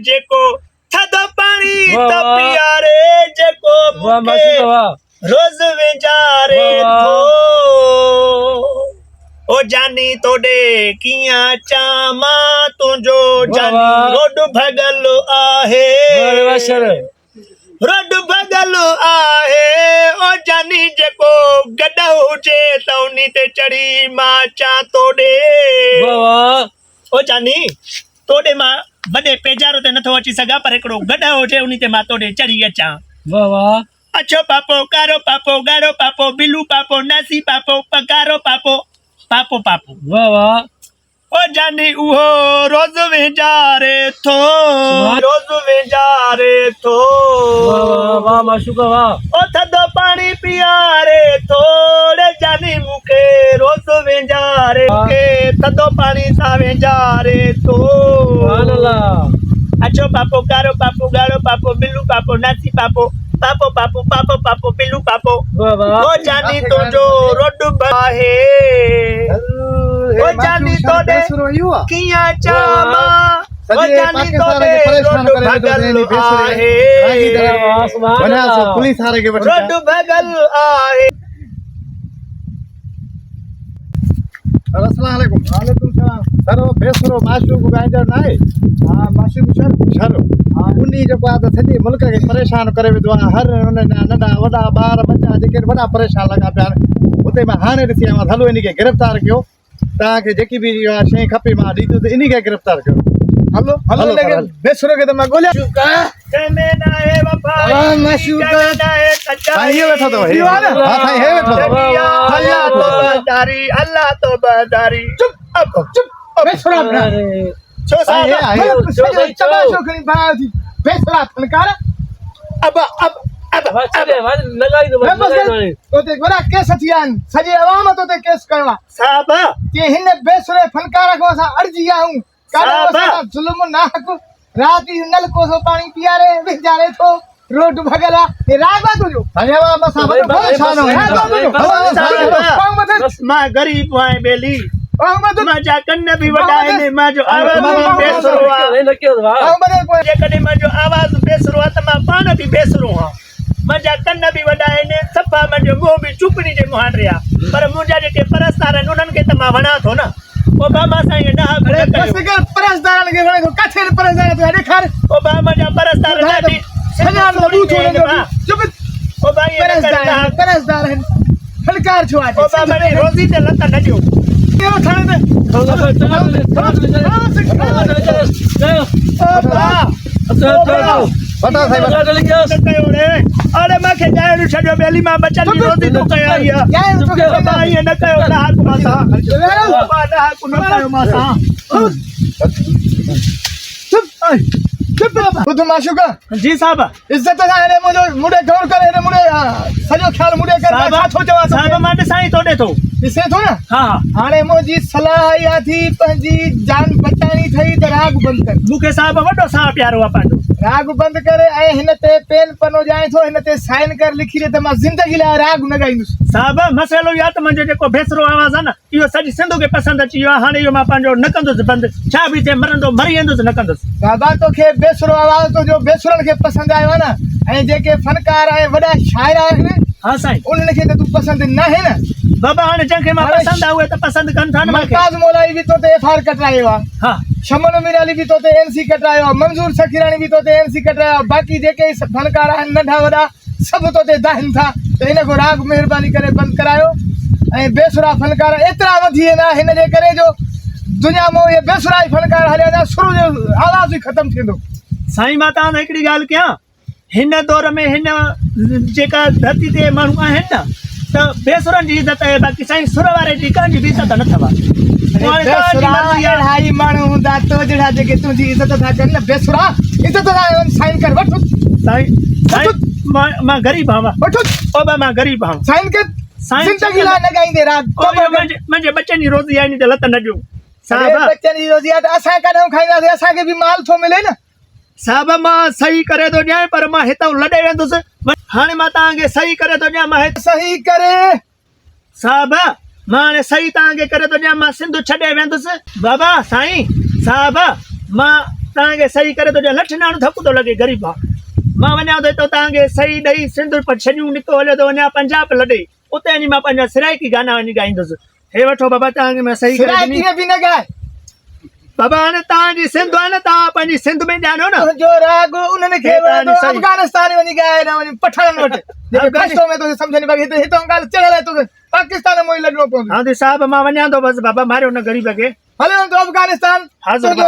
जेको थधो पानी त पीआरे जेको रोज विचारे थो ओ जानी तोड़े किया चामा तुझो जानी रोड भगल आहे रोड भगल आहे ओ जानी जेको गड हुजे त उनी ते चढ़ी मां चा तोड़े ओ जानी तोड़े मां बड़े पेजारो ते नथो अची सघां पर हिकिड़ो गड हुजे उनी ते मां तोड़े चढ़ी अचां अच्छो पापो कारो पापो गारो पापो बिलू पापो नासी पापो पकारो पापो पापो पापो ओ जानी उहो रोज विचारे थो रोज विचारे थो ओ थधो पानी पीआरे थोड़े जानी मूंखे रोज विचारे के थधो पानी सा विचारे थो अच्छो पापो कारो पापो गारो पापो बिलू पापो नासी पापो पापो पापो पापो पापो बिलू पापो ओ जानी तुझो रोड बाहे ओ जानी तोड़े किया चामा ओ जानी तोड़े रोड भगल आहे पुलिस आ रही है रोड भगल आहे अस्सलाम वालेकुम वालेकुम सलाम सर वो बेसरो माशूक गांजर ना है हां माशूक सर हां उन्हीं जो बात सॼे मुल्क खे परेशान करे विधो आहे हर नंढा वॾा ॿार बच्चा जेके वॾा परेशान लॻा पिया आहिनि उते मां हाणे ॾिसी आयो हलो इन खे गिरफ़्तार कयो तव्हांखे जेकी बि शइ खपे मां ॾींदुसि इन खे गिरफ़्तार कयो हलो हलो लेकिन बेसरो खे त मां ॻोल्हियां में ना है वफा माशूक ना है कच्चा साईं वेठो अथव हे हा साईं हे वेठो अथव अल्लाह तो बदारी चुप चुप बेसरो छो साहब तमाशो खणी बाया थी बेसरा फनकार अब तोते वड़ा केस थी आहिनि सॼे अवाम तोते केस करणा साहब कि हिन बेसरे फनकार खां असां अड़जी आहियूं काॾो ज़ुल्म नाहक राति नलको सो पाणी पीआरे विचारे थो रोड भगला ये रागवा तुझो अरे वाह मसा मां गरीब आहियां बेली मां जा कन्न बि वॾा आहिनि मां जो आवाज़ बेसरो आहे जेकॾहिं मां जो आवाज़ बेसरो आहे त मां पाण बि बेसरो आहियां मां जा कन्न बि वॾा आहिनि सफ़ा मुंहिंजो मुंहुं बि चुपड़ी जे मुहांडे आहे पर मुंहिंजा जेके परस्तार आहिनि उन्हनि खे त मां वणा थो न ओ बाबा साईं न परस्तारनि खे वणे थो काथे परस्तार तूं ॾेखार ओ बाबा जा परस्तार ॾाढी सॼा लडू छोड़े चुप ओ भाई परस्तार आहिनि फनकार छो आहे ओ बाबा ने रोज़ी ते लत न ॾियो केरो थाने बता साईं अरे मूंखे ॻाइण छॾियो ॿेली मां बचनि जी रोज़ी तूं कयो आई ईअं न कयो न हाक मां न कयो मां बुध माशूका जी साहब इज्जत सां हेॾे मुंहिंजो मुड़े गौर करे हेॾे मुड़े सॼो ख़्याल मुड़े कर छा थो चवां साहब मां ॾिसां थो ॾे थो ॾिसे थो न हा हाणे मुंहिंजी सलाह इहा थी पंहिंजी जान बचाइणी अथई त राग बंदि कर मूंखे साहब वॾो साह प्यारो आहे पंहिंजो राग बंदि करे ऐं हिन ते पेन पनो ॼाए थो हिन ते साइन कर लिखी ॾे त मां ज़िंदगी लाइ राग न ॻाईंदुसि साहब मसइलो इहो आहे त मुंहिंजो जेको बेसरो आवाज़ आहे न इहो सॼी सिंध खे पसंदि अची वियो आहे हाणे इहो मां पंहिंजो न कंदुसि बंदि छा बि थिए मरंदो मरी वेंदुसि न कंदुसि बाबा तोखे बेसरो आवाज़ तुंहिंजो बेसरनि खे पसंदि आयो आहे न ऐं जेके फनकार ऐं वॾा शाइर आहिनि हा साईं उन्हनि खे त तूं पसंदि न आहे न बाबा हाणे जंहिंखे मां पसंदि आहे उहे त पसंदि कनि था न ममताज़ मौलाई बि तोते एफआईआर कटायो आहे हा शमन मीराली बि तोते एनसी कटायो आहे मंजूर सखीराणी बि तोते एनसी कटायो आहे बाक़ी जेके फनकार आहिनि नंढा वॾा सभु तोते दाहिनि था त हिन को राग महिरबानी करे बंदि करायो ऐं बेसुरा फनकार एतिरा वधी वेंदा हिन जे करे जो दुनिया में इहे बेसुरा फनकार हलिया वेंदा सुर जो आवाज़ ई ख़तमु थींदो साईं मां तव्हां सां हिकिड़ी ॻाल्हि कयां हिन दौर में हिन जेका धरती ते माण्हू आहिनि न त बेसुरनि जी इज़त आहे बाक़ी साईं सुर वारे जी कंहिंजी बि इज़त न अथव अढाई माण्हू हूंदा तो जहिड़ा जेके तुंहिंजी इज़त था कनि न बेसुरा इज़त सां साइन कर वठो साईं मां ग़रीब आहियां वठो ओ बा मां ग़रीब आहियां साइन कर ज़िंदगी लाइ न ॻाईंदे राग मुंहिंजे बच्चनि जी रोज़ी आहे त लत न ॾियो साहब बच्चनि जी रोज़ी आहे त असां कॾहिं खाईंदासीं असांखे बि माल थो मिले न साहब मां सही करे थो ॾियां पर मां हितां लॾे वेंदुसि हाणे मां तव्हांखे सही करे थो ॾियां मां सही करे साहब मां हाणे सही तव्हांखे करे थो ॾियां मां सिंध छॾे वेंदुसि बाबा साईं साहब मां तव्हांखे सही करे थो ॾियां लठ नाणो धकु थो लॻे ग़रीब आहे मां वञा थो हितां तव्हांखे सही ॾेई सिंध छॾियूं निको हलियो थो वञा पंजाब लॾे उते वञी मां पंहिंजा सिराइकी गाना वञी ॻाईंदुसि हे वठो बाबा तव्हांखे मां सही करे ॾिनी सिराइकी बि न ॻाए बाबा हाणे तव्हांजी सिंध आहे न तव्हां पंहिंजी सिंध में ॼाणो न जो राग उन्हनि खे हे तव्हांजी सही। अफगानिस्तान वञी ॻाए न वञी पठान वटि जेके कष्टों में तोखे सम्झ नथी अचे हितां ॻाल्हि चढ़ियल आहे तोखे पाकिस्तान में ई लॻणो पवंदो हाँ साहब मां वञा थो बसि बाबा मारियो न ग़रीब खे हले वञ तूं अफगानिस्तान हाज़िर तुंहिंजो